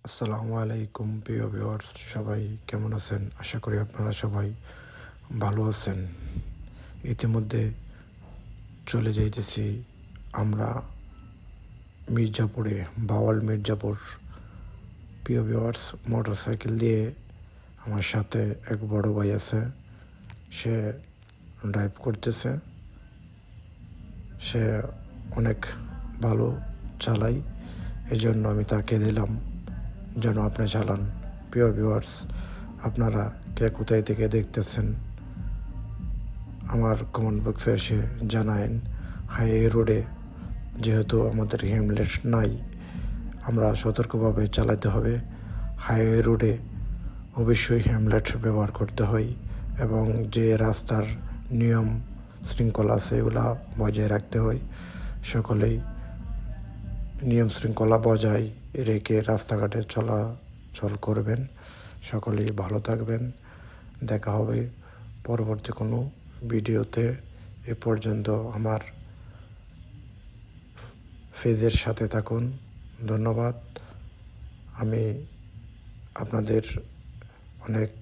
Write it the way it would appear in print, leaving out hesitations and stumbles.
আসসালামু আলাইকুম প্রিয় ভিউয়ার্স, সবাই কেমন আছেন? আশা করি আপনারা সবাই ভালো আছেন। ইতিমধ্যে চলে যাইতেছি আমরা মির্জাপুরে, বাওয়াল মির্জাপুর। প্রিয় ভিউয়ার্স, মোটরসাইকেল দিয়ে আমার সাথে এক বড় ভাই আছে, সে ড্রাইভ করতেছে। সে অনেক ভালো চালায়, এজন্য আমি তাকে দিলাম যেন আপনি চালান। প্রিয় ভিউয়ার্স, আপনারা কে কোথায় থেকে দেখতেছেন আমার কমেন্ট বক্সে এসে জানায়েন। হাইওয়ে রোডে যেহেতু আমাদের হেলমেট নাই, আমরা সতর্কভাবে চালাতে হবে। হাইওয়ে রোডে অবশ্যই হেলমেট ব্যবহার করতে হয় এবং যে রাস্তার নিয়ম শৃঙ্খলা আছে এগুলা বজায় রাখতে হয়। সকলেই নিয়ম শৃঙ্খলা বজায় রেখে রাস্তাঘাটে চলাচল করবেন। সকলেই ভালো থাকবেন। দেখা হবে পরবর্তী কোনো ভিডিওতে। এ পর্যন্ত আমার পেজের সাথে থাকুন। ধন্যবাদ। আমি আপনাদের অনেক